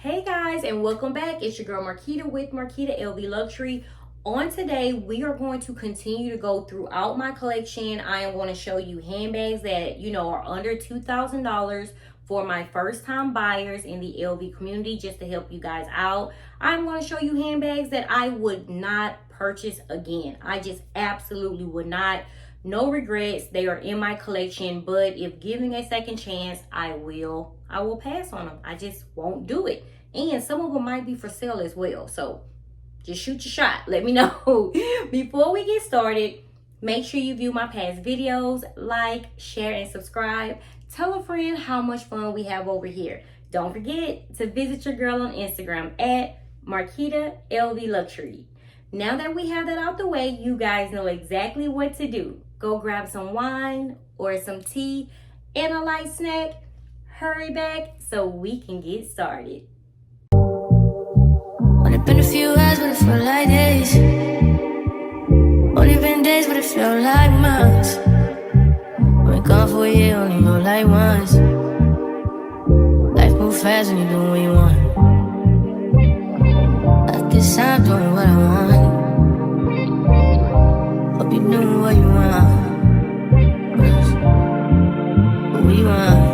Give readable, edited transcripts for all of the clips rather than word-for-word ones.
Hey guys, and welcome back. It's your girl Marquita with Marquita LV Luxury. On today, we are going to continue to go throughout my collection. I am going to show you handbags that, are under $2,000 for my first time buyers in the LV community, just to help you guys out. I'm going to show you handbags that I would not purchase again. I just absolutely would not. No regrets. They are in my collection, but if given a second chance, I will pass on them. I just won't do it. And some of them might be for sale as well. So just shoot your shot. Let me know. Before we get started, make sure you view my past videos, like, share, and subscribe. Tell a friend how much fun we have over here. Don't forget to visit your girl on Instagram at Marquita LV Luxury. Now that we have that out the way, you guys know exactly what to do. Go grab some wine or some tea and a light snack. Hurry back so we can get started. Only been a few hours, but it felt like days. Only been days, but it felt like months. Been gone for a year, only know like once. Life moves fast when you're doing what you want. I guess I'm doing what I want. Hope you're doing what you want. What you want.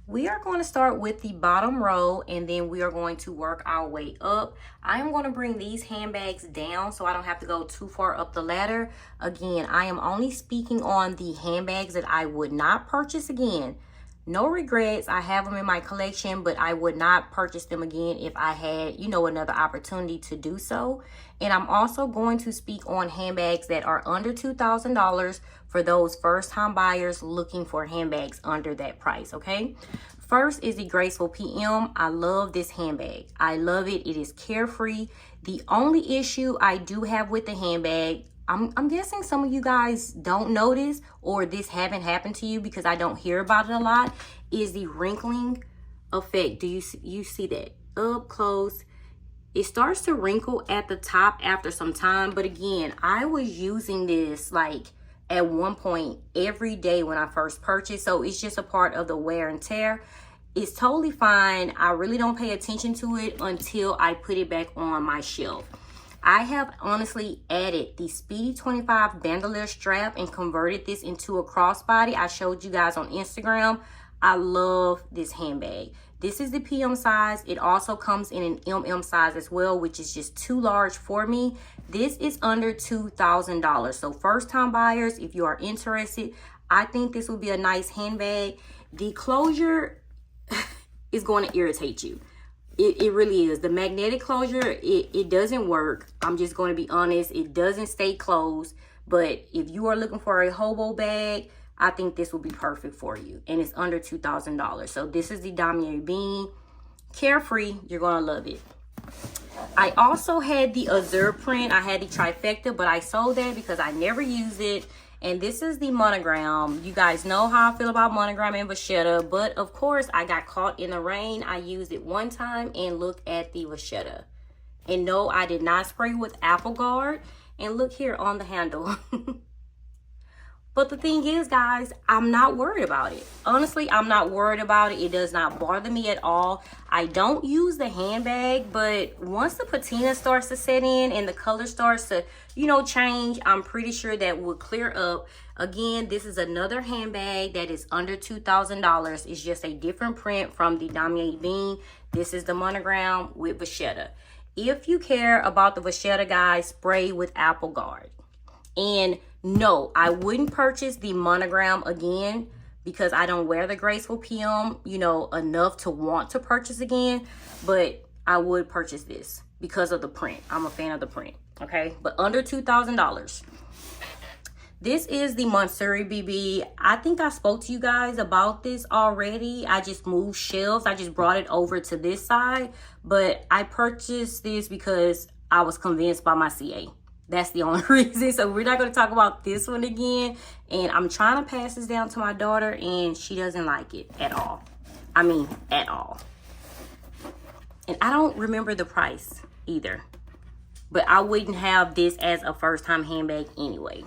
We are going to start with the bottom row and then we are going to work our way up. I am going to bring these handbags down so I don't have to go too far up the ladder. Again, I am only speaking on the handbags that I would not purchase again. No regrets. I have them in my collection, but I would not purchase them again if I had, another opportunity to do so. And I'm also going to speak on handbags that are under $2,000 for those first-time buyers looking for handbags under that price, okay? First is the Graceful PM. I love this handbag. I love it. It is carefree. The only issue I do have with the handbag, I'm guessing some of you guys don't notice or this haven't happened to you because I don't hear about it a lot, is the wrinkling effect. Do you see that up close? It starts to wrinkle at the top after some time, but again, I was using this like at one point every day when I first purchased, so it's just a part of the wear and tear. It's totally fine. I really don't pay attention to it until I put it back on my shelf. I have honestly added the Speedy 25 bandolier strap and converted this into a crossbody. I showed you guys on Instagram. I love this handbag. This is the PM size. It also comes in an MM size as well, which is just too large for me. This is under $2,000. So first time buyers, if you are interested, I think this will be a nice handbag. The closure is going to irritate you. It really is. The magnetic closure, it doesn't work. I'm just going to be honest. It doesn't stay closed. But if you are looking for a hobo bag, I think this will be perfect for you. And it's under $2,000. So this is the Damier Bean. Carefree. You're going to love it. I also had the Azure print. I had the trifecta, but I sold that because I never used it. And this is the monogram. You guys know how I feel about monogram and vachetta, but of course I got caught in the rain. I used it one time and look at the vachetta. And no, I did not spray with Apple Guard. And look here on the handle. But the thing is, guys, I'm not worried about it. Honestly, I'm not worried about it. It does not bother me at all. I don't use the handbag, but once the patina starts to set in and the color starts to, change, I'm pretty sure that will clear up. Again, this is another handbag that is under $2,000. It's just a different print from the Damier Bean. This is the monogram with vachetta. If you care about the vachetta, guys, spray with Apple Guard. And no, I wouldn't purchase the monogram again because I don't wear the Graceful PM, enough to want to purchase again. But I would purchase this because of the print. I'm a fan of the print, okay? But under $2,000. This is the Montsuri BB. I think I spoke to you guys about this already. I just moved shelves. I just brought it over to this side. But I purchased this because I was convinced by my CA. That's the only reason. So we're not going to talk about this one again. And I'm trying to pass this down to my daughter and she doesn't like it at all. I mean, at all. And I don't remember the price either. But I wouldn't have this as a first time handbag anyway.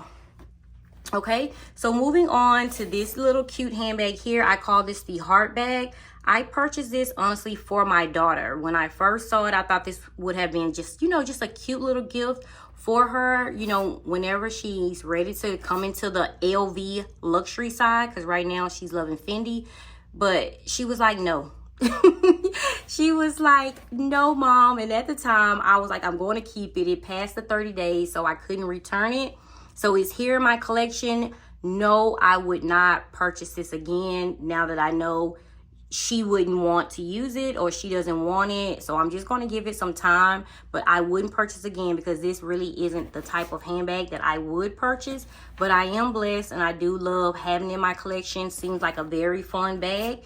Okay, so moving on to this little cute handbag here. I call this the heart bag. I purchased this honestly for my daughter. When I first saw it, I thought this would have been just, you know, just a cute little gift for her, you know, whenever she's ready to come into the LV luxury side, because right now she's loving Fendi. But she was like, no. She was like, no, Mom. And at the time, I was like, I'm going to keep it. It passed the 30 days, so I couldn't return it. So it's here in my collection. No, I would not purchase this again now that I know she wouldn't want to use it or she doesn't want it. So I'm just going to give it some time, but I wouldn't purchase again because this really isn't the type of handbag that I would purchase. But I am blessed and I do love having it in my collection. Seems like a very fun bag.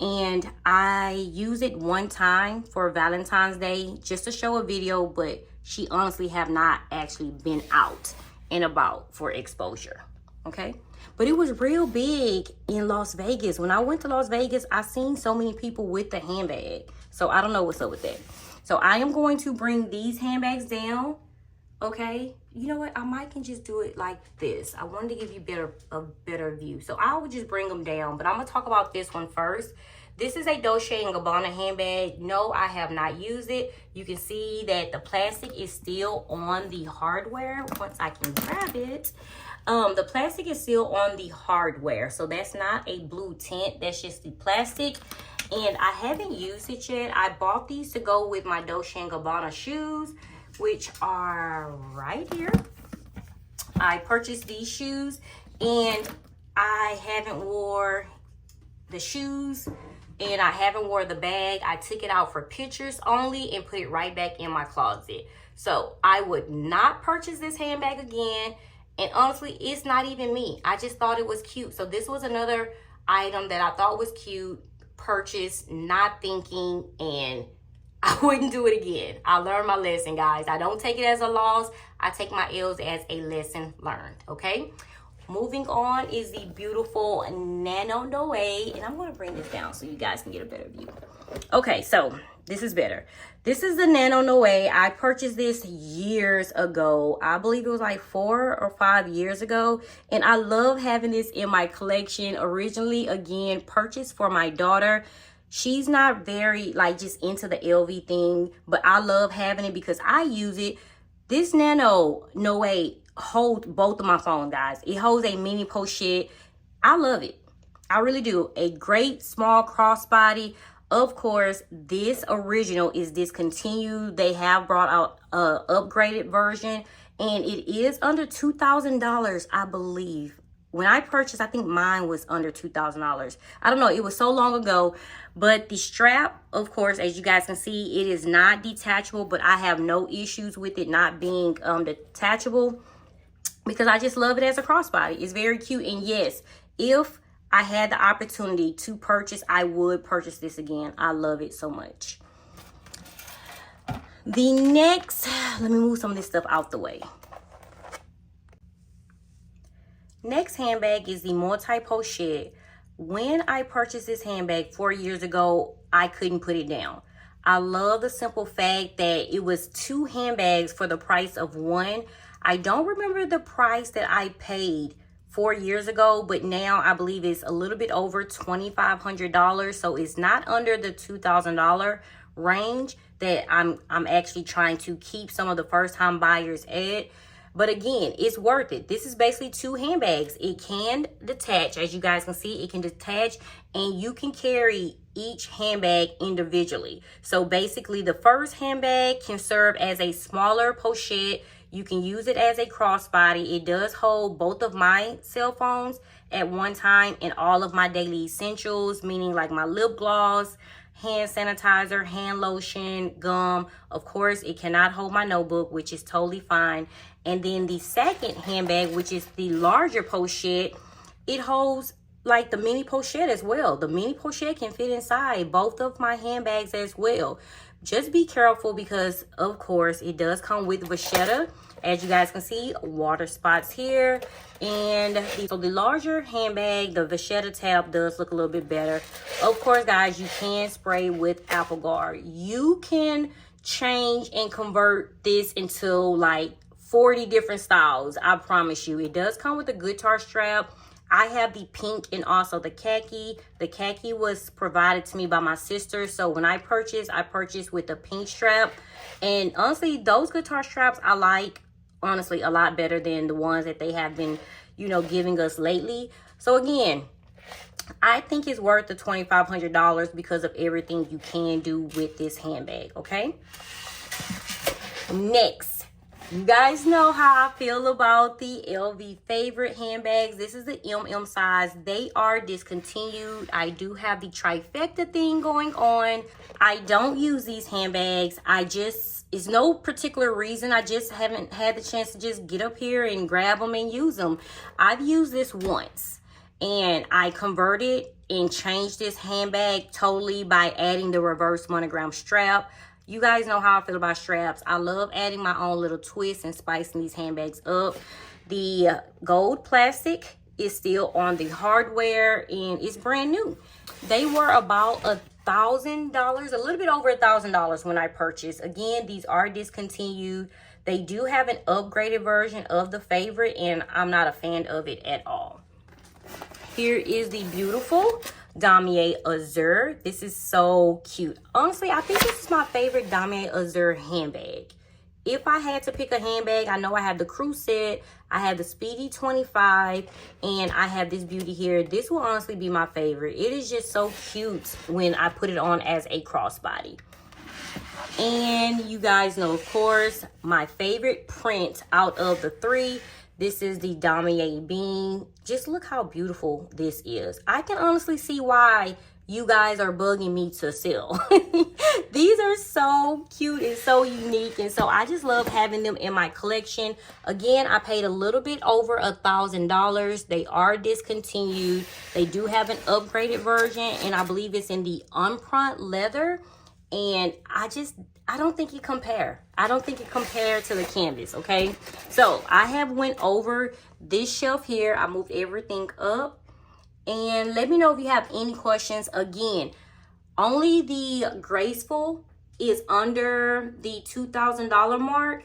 And I use it one time for Valentine's Day just to show a video, but she honestly have not actually been out and about for exposure. Okay, but it was real big in Las Vegas. When I went to Las Vegas, I seen so many people with the handbag. So I don't know what's up with that. So I am going to bring these handbags down. Okay, you know what? I might can just do it like this. I wanted to give you a better view. So I would just bring them down, but I'm gonna talk about this one first. This is a Dolce & Gabbana handbag. No, I have not used it. You can see that the plastic is still on the hardware. Once I can grab it. The plastic is still on the hardware, so that's not a blue tint, that's just the plastic, and I haven't used it yet. I bought these to go with my Dolce & Gabbana shoes, which are right here. I purchased these shoes, and I haven't wore the shoes, and I haven't wore the bag. I took it out for pictures only and put it right back in my closet. So I would not purchase this handbag again. And honestly, it's not even me. I just thought it was cute. So this was another item that I thought was cute, purchased, not thinking, and I wouldn't do it again. I learned my lesson, guys. I don't take it as a loss. I take my L's as a lesson learned, okay? Moving on is the beautiful Nano Noe, and I'm going to bring this down so you guys can get a better view. Okay, so this is better. This is the Nano Noe. I purchased this years ago. I believe it was like 4 or 5 years ago, and I love having this in my collection. Originally, again, purchased for my daughter. She's not very like just into the LV thing, but I love having it because I use it. This Nano Noe holds both of my phones, guys. It holds a mini pochette. I love it. I really do. A great small crossbody. Of course, this original is discontinued. They have brought out a upgraded version, and it is under $2,000, I believe. When I purchased, I think mine was under $2,000. I don't know. It was so long ago. But the strap, of course, as you guys can see, it is not detachable, but I have no issues with it not being detachable because I just love it as a crossbody. It's very cute. And yes, if I had the opportunity to purchase, I would purchase this again. I love it so much. The next, let me move some of this stuff out the way. Next handbag is the multi-pochette. When I purchased this handbag 4 years ago, I couldn't put it down. I love the simple fact that it was 2 handbags for the price of one. I don't remember the price that I paid 4 years ago, but now I believe it's a little bit over $2,500. So it's not under the $2,000 range that I'm actually trying to keep some of the first time buyers at. But again, it's worth it. This is basically 2 handbags. It can detach, as you guys can see, it can detach, and you can carry each handbag individually. So basically, the first handbag can serve as a smaller pochette. You can use it as a crossbody. It does hold both of my cell phones at one time and all of my daily essentials, meaning like my lip gloss, hand sanitizer, hand lotion, gum. Of course, it cannot hold my notebook, which is totally fine. And then the second handbag, which is the larger pochette, it holds like the mini pochette as well. The mini pochette can fit inside both of my handbags as well. Just be careful because, of course, it does come with vachetta. As you guys can see, water spots here. And so the larger handbag, the vachetta tab does look a little bit better. Of course, guys, you can spray with Apple Guard. You can change and convert this into like 40 different styles. I promise you. It does come with a guitar strap. I have the pink and also the khaki. The khaki was provided to me by my sister. So when I purchased with the pink strap. And honestly, those guitar straps I like, honestly, a lot better than the ones that they have been, you know, giving us lately. So again, I think it's worth the $2,500 because of everything you can do with this handbag, okay? Next, you guys know how I feel about the LV favorite handbags. This is the MM size. They are discontinued. I do have the trifecta thing going on. I don't use these handbags. It's no particular reason. I just haven't had the chance to just get up here and grab them and use them. I've used this once, and I converted and changed this handbag totally by adding the reverse monogram strap. You guys know how I feel about straps. I love adding my own little twists and spicing these handbags up. The gold plastic is still on the hardware, and it's brand new. They were about $1,000, a little bit over $1,000 when I purchased. Again, these are discontinued. They do have an upgraded version of the favorite, and I'm not a fan of it at all. Here is the beautiful Damier Azur. This is so cute. Honestly, I think this is my favorite Damier Azur handbag. If I had to pick a handbag, I know I have the Crew Set, I have the Speedy 25, and I have this beauty here. This will honestly be my favorite. It is just so cute when I put it on as a crossbody. And you guys know, of course, my favorite print out of the three. This is the Damier Bean. Just look how beautiful this is. I can honestly see why you guys are bugging me to sell. These are so cute and so unique, and so I just love having them in my collection. Again, I paid a little bit over $1,000. They are discontinued. They do have an upgraded version, and I believe it's in the unprint leather. And I don't think it compare. I don't think it compared to the canvas, okay? So I have went over this shelf here. I moved everything up. And let me know if you have any questions. Again, only the Graceful is under the $2,000 mark.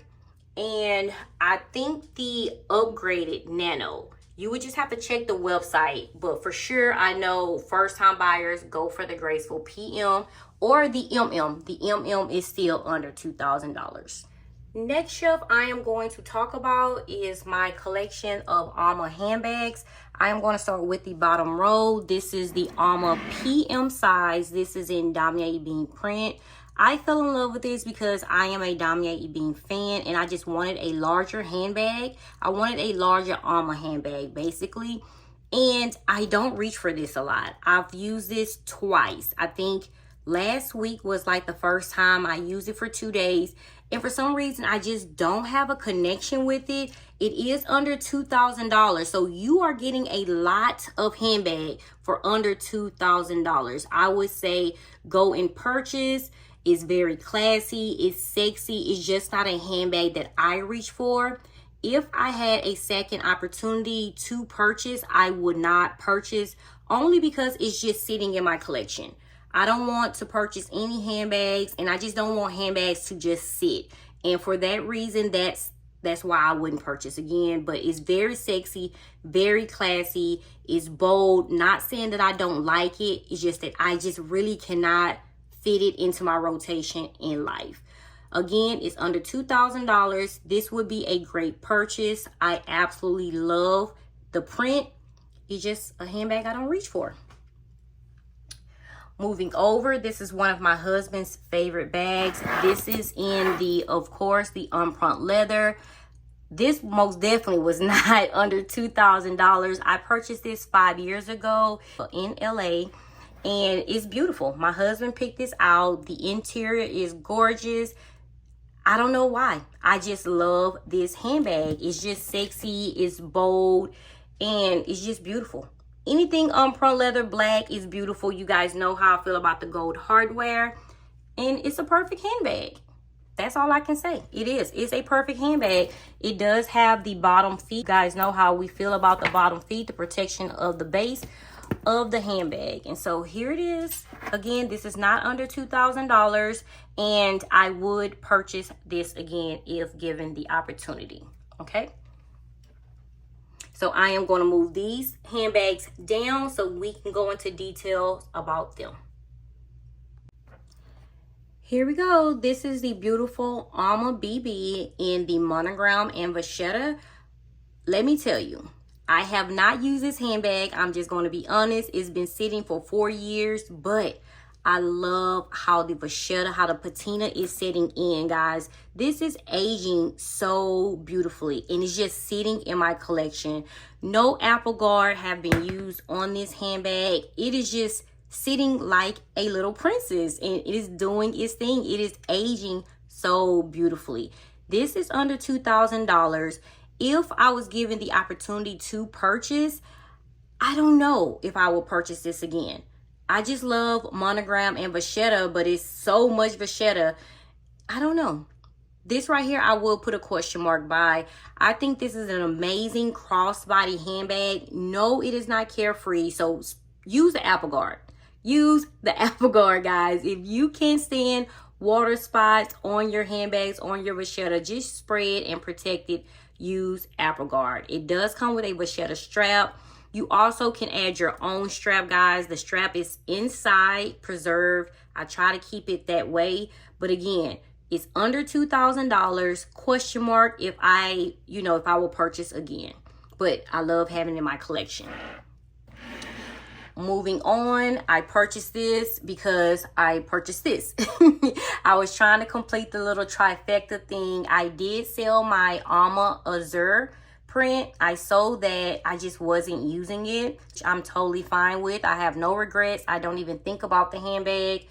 And I think the upgraded Nano, you would just have to check the website. But for sure, I know first-time buyers go for the Graceful PM or the MM. The MM is still under $2,000. Next shelf I am going to talk about is my collection of Alma handbags. I am going to start with the bottom row. This is the Alma PM size. This is in Damier Bean print. I fell in love with this because I am a Damier Bean fan, and I just wanted a larger handbag. I wanted a larger Alma handbag, basically. And I don't reach for this a lot. I've used this twice. I think last week was like the first time I used it for 2 days. And for some reason, I just don't have a connection with it. It is under $2,000. So you are getting a lot of handbag for under $2,000. I would say go and purchase. It's very classy. It's sexy. It's just not a handbag that I reach for. If I had a second opportunity to purchase, I would not purchase, only because it's just sitting in my collection. I don't want to purchase any handbags, and I just don't want handbags to just sit. And for that reason, that's why I wouldn't purchase again. But it's very sexy, very classy. It's bold. Not saying that I don't like it. It's just that I just really cannot fit it into my rotation in life. Again, it's under $2,000. This would be a great purchase. I absolutely love the print. It's just a handbag I don't reach for. Moving over, this is one of my husband's favorite bags. This is in the, of course, the unprint leather. This most definitely was not under $2,000. I purchased this 5 years ago in LA, and it's beautiful. My husband picked this out. The interior is gorgeous. I don't know why. I just love this handbag. It's just sexy, it's bold, and it's just beautiful. Anything unprint leather black is beautiful. You guys know how I feel about the gold hardware. And it's a perfect handbag. That's all I can say. It is. It's a perfect handbag. It does have the bottom feet. You guys know how we feel about the bottom feet, the protection of the base of the handbag. And so here it is. Again, this is not under $2,000. And I would purchase this again if given the opportunity. Okay. So I am going to move these handbags down so we can go into details about them. Here we go. This is the beautiful Alma BB in the monogram and vachetta. Let me tell you, I have not used this handbag. I'm just going to be honest. It's been sitting for 4 years, but I love how the vachetta, how the patina is setting in, guys. This is aging so beautifully, and it's just sitting in my collection. No apple guard have been used on this handbag. It is just sitting like a little princess, and it is doing its thing. It is aging so beautifully. This is under $2,000. If I was given the opportunity to purchase, I don't know if I will purchase this again. I just love monogram and vachetta, but it's so much vachetta. I don't know. This right here, I will put a question mark by. I think this is an amazing crossbody handbag. No, it is not carefree. So use the apple guard. Use the apple guard, guys. If you can't stand water spots on your handbags, on your vachetta, just spray it and protect it. Use apple guard. It does come with a vachetta strap. You also can add your own strap, guys. The strap is inside, preserved. I try to keep it that way. But again, it's under $2,000. Question mark if I will purchase again. But I love having it in my collection. Moving on, I purchased this because I purchased this. I was trying to complete the little trifecta thing. I did sell my Alma Azure print. I sold that. I just wasn't using it, which I'm totally fine with. I have no regrets. I don't even think about the handbag.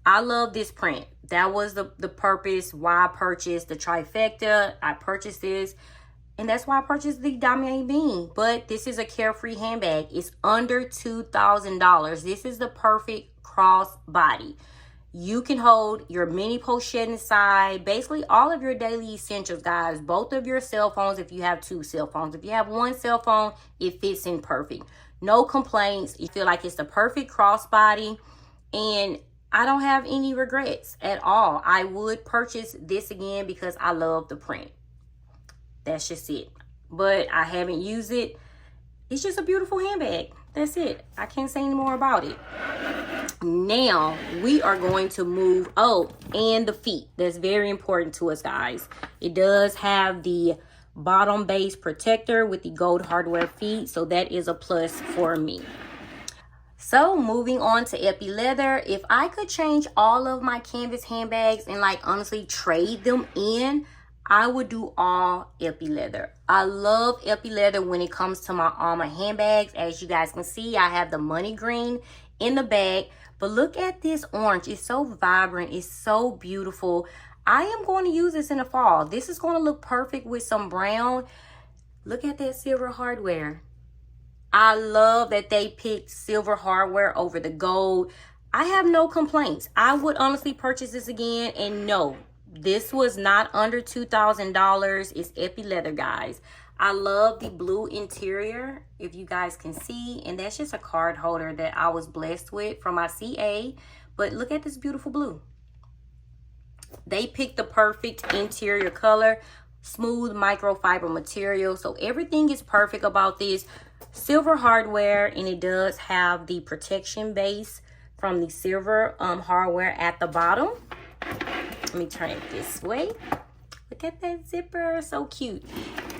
I love this print. That was the purpose why I purchased the trifecta. I purchased this, and that's why I purchased the Damier Bean. But this is a carefree handbag. It's under $2,000. This is the perfect cross body. You can hold your mini pochette inside, basically all of your daily essentials, guys. Both of your cell phones, if you have 2 cell phones. If you have 1 cell phone, it fits in perfect. No complaints. You feel like it's the perfect crossbody, and I don't have any regrets at all. I would purchase this again because I love the print. That's just it. But I haven't used it. It's just a beautiful handbag. That's it. I can't say any more about it. Now we are going to move. Oh, and the feet. That's very important to us, guys. It does have the bottom base protector with the gold hardware feet, so that is a plus for me. So moving on to Epi Leather. If I could change all of my canvas handbags and honestly trade them in, I would do all Epi Leather. I love Epi Leather when it comes to my Alma handbags. As you guys can see, I have the money green in the back. But look at this orange. It's so vibrant. It's so beautiful. I am going to use this in the fall. This is going to look perfect with some brown. Look at that silver hardware. I love that they picked silver hardware over the gold. I have no complaints. I would honestly purchase this again. And no, this was not under $2,000. It's Epi Leather, guys. I love the blue interior, if you guys can see. And that's just a card holder that I was blessed with from my CA. But look at this beautiful blue. They picked the perfect interior color. Smooth microfiber material. So everything is perfect about this. Silver hardware, and it does have the protection base from the silver hardware at the bottom. Let me turn it this way. Look at that zipper, so cute.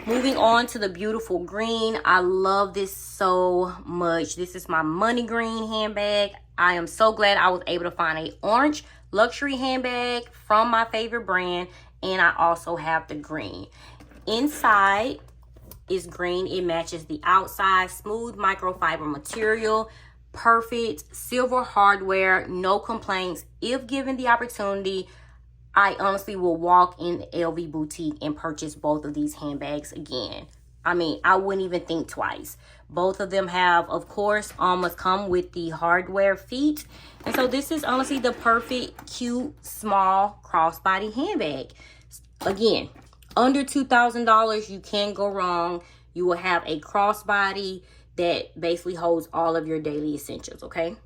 Moving on to the beautiful green. I love this so much. This is my money green handbag. I am so glad I was able to find a orange luxury handbag from my favorite brand, and I also have the green. Inside is green. It matches the outside. Smooth microfiber material. Perfect silver hardware. No complaints. If given the opportunity, I honestly will walk in the LV boutique and purchase both of these handbags again. I mean, I wouldn't even think twice. Both of them have, of course, almost come with the hardware feet. And so this is honestly the perfect, cute, small crossbody handbag. Again, under $2,000, you can't go wrong. You will have a crossbody that basically holds all of your daily essentials, okay?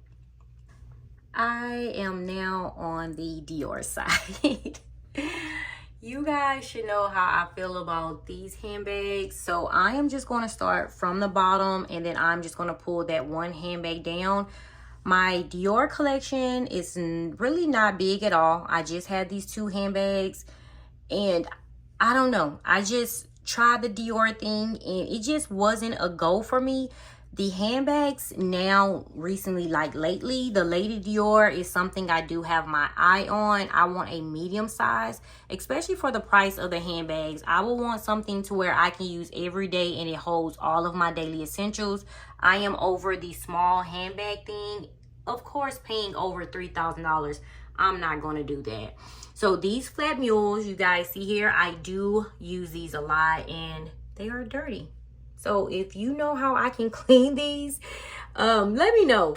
I am now on the Dior side. You guys should know how I feel about these handbags. So I am just going to start from the bottom, and then I'm just going to pull that one handbag down. My Dior collection is really not big at all. I just had these two handbags, and I don't know. I just tried the Dior thing, and it just wasn't a go for me. The handbags now recently, like lately, the Lady Dior is something I do have my eye on. I want a medium size, especially for the price of the handbags. I will want something to where I can use every day and it holds all of my daily essentials. I am over the small handbag thing. Of course, paying over $3,000, I'm not going to do that. So these flat mules, you guys see here, I do use these a lot and they are dirty. So if you know how I can clean these, let me know.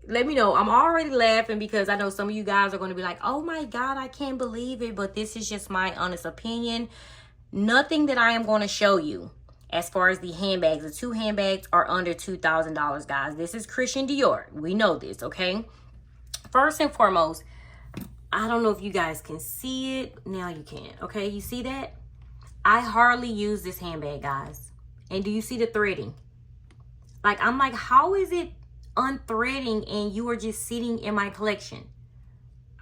Let me know. I'm already laughing because I know some of you guys are going to be like, oh my God, I can't believe it. But this is just my honest opinion. Nothing that I am going to show you as far as the handbags. The two handbags are under $2,000, guys. This is Christian Dior. We know this, okay? First and foremost, I don't know if you guys can see it. Now you can, okay? You see that? I hardly use this handbag, guys. And do you see the threading? Like, I'm like, how is it unthreading and you are just sitting in my collection?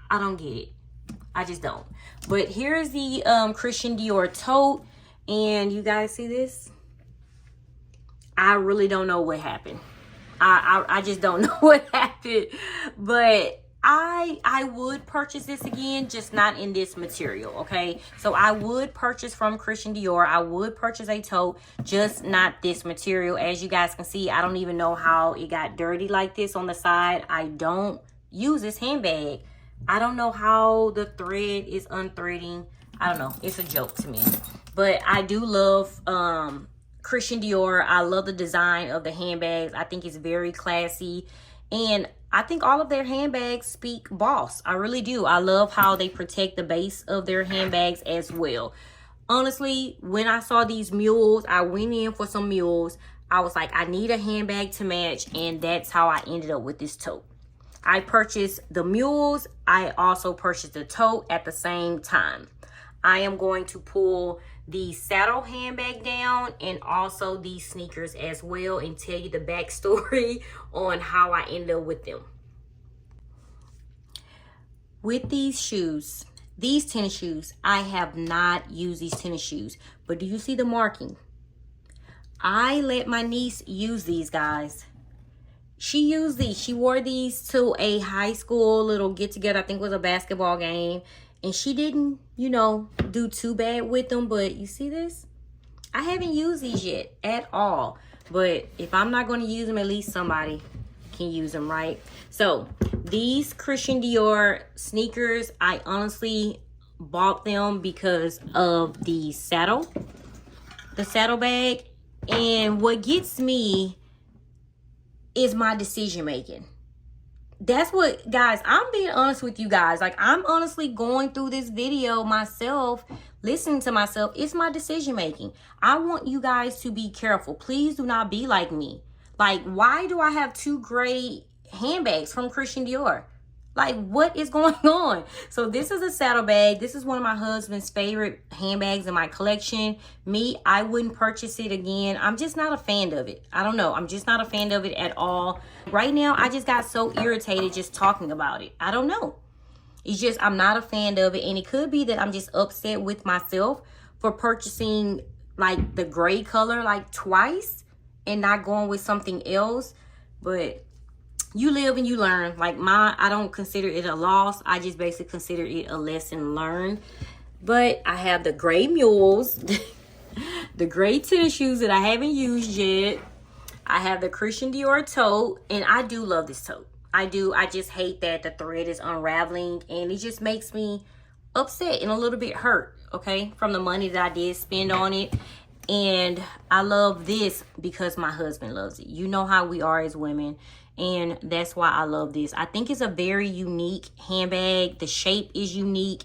I don't get it. I just don't. But here's the Christian Dior tote. And you guys see this? I really don't know what happened. I just don't know what happened. But I would purchase this again, just not in this material, okay? So I would purchase from Christian Dior. I would purchase a tote, just not this material. As you guys can see, I don't even know how it got dirty like this on the side. I don't use this handbag. I don't know how the thread is unthreading. I don't know. It's a joke to me. But I do love Christian Dior. I love the design of the handbags. I think it's very classy. And I think all of their handbags speak boss. I really do. I love how they protect the base of their handbags as well. Honestly, when I saw these mules, I went in for some mules. I was like, I need a handbag to match. And that's how I ended up with this tote. I purchased the mules. I also purchased the tote at the same time. I am going to pull the saddle handbag down and also these sneakers as well and tell you the backstory on how I ended up with them. With these shoes, these tennis shoes, I have not used these tennis shoes, but do you see the marking? I let my niece use these, guys. She used these. She wore these to a high school little get together. I think it was a basketball game. And she didn't, you know, do too bad with them. But you see this? I haven't used these yet at all. But if I'm not going to use them, at least somebody can use them, right? So these Christian Dior sneakers, I honestly bought them because of the saddle bag. And what gets me is my decision making. That's what, guys, I'm being honest with you guys. Like, I'm honestly going through this video myself, listening to myself. It's my decision making. I want you guys to be careful. Please do not be like me. Like, why do I have two gray handbags from Christian Dior? Like, what is going on? So this is a saddle bag. This is one of my husband's favorite handbags in my collection. Me, I wouldn't purchase it again. I'm just not a fan of it. I don't know. I'm just not a fan of it at all. Right now, I just got so irritated just talking about it. I don't know. It's just, I'm not a fan of it. And it could be that I'm just upset with myself for purchasing like the gray color like twice and not going with something else. But you live and you learn. Like, I don't consider it a loss. I just basically consider it a lesson learned. But I have the gray mules, the gray tennis shoes that I haven't used yet. I have the Christian Dior tote, and I do love this tote. I do. I just hate that the thread is unraveling, and it just makes me upset and a little bit hurt, okay, from the money that I did spend on it. And I love this because my husband loves it. You know how we are as women. And that's why I love this. I think it's a very unique handbag. The shape is unique.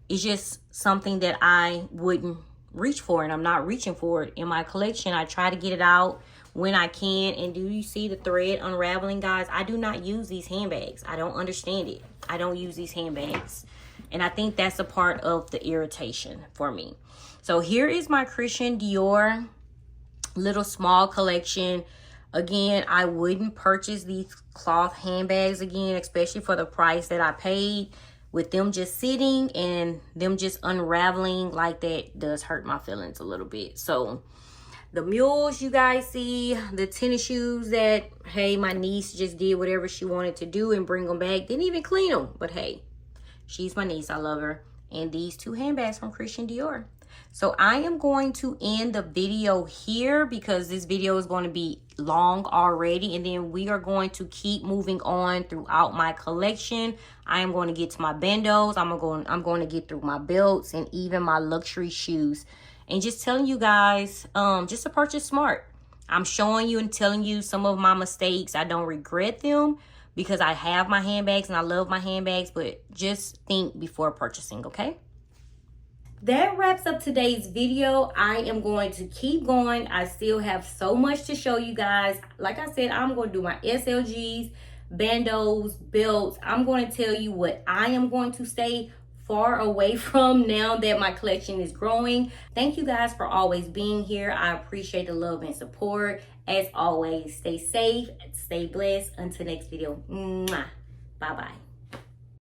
It's just something that I wouldn't reach for. And I'm not reaching for it in my collection. I try to get it out when I can. And do you see the thread unraveling, guys? I do not use these handbags. I don't understand it. I don't use these handbags And I think that's a part of the irritation for me. So here is my Christian Dior little small collection. Again, I wouldn't purchase these cloth handbags again, especially for the price that I paid. With them just sitting and them just unraveling like that does hurt my feelings a little bit. So the mules you guys see, the tennis shoes that, hey, my niece just did whatever she wanted to do and bring them back. Didn't even clean them, but hey, she's my niece, I love her. And these two handbags from Christian Dior. So I am going to end the video here because this video is going to be long already. And then we are going to keep moving on throughout my collection. I am going to get to my bandos. I'm going to get through my belts and even my luxury shoes. And just telling you guys, just to purchase smart. I'm showing you and telling you some of my mistakes. I don't regret them because I have my handbags and I love my handbags. But just think before purchasing, okay? That wraps up today's video. I am going to keep going. I still have so much to show you guys. Like I said, I'm going to do my SLGs, bandos, belts. I'm going to tell you what I am going to stay far away from now that my collection is growing. Thank you guys for always being here. I appreciate the love and support. As always, stay safe, stay blessed. Until next video. Mwah. Bye-bye.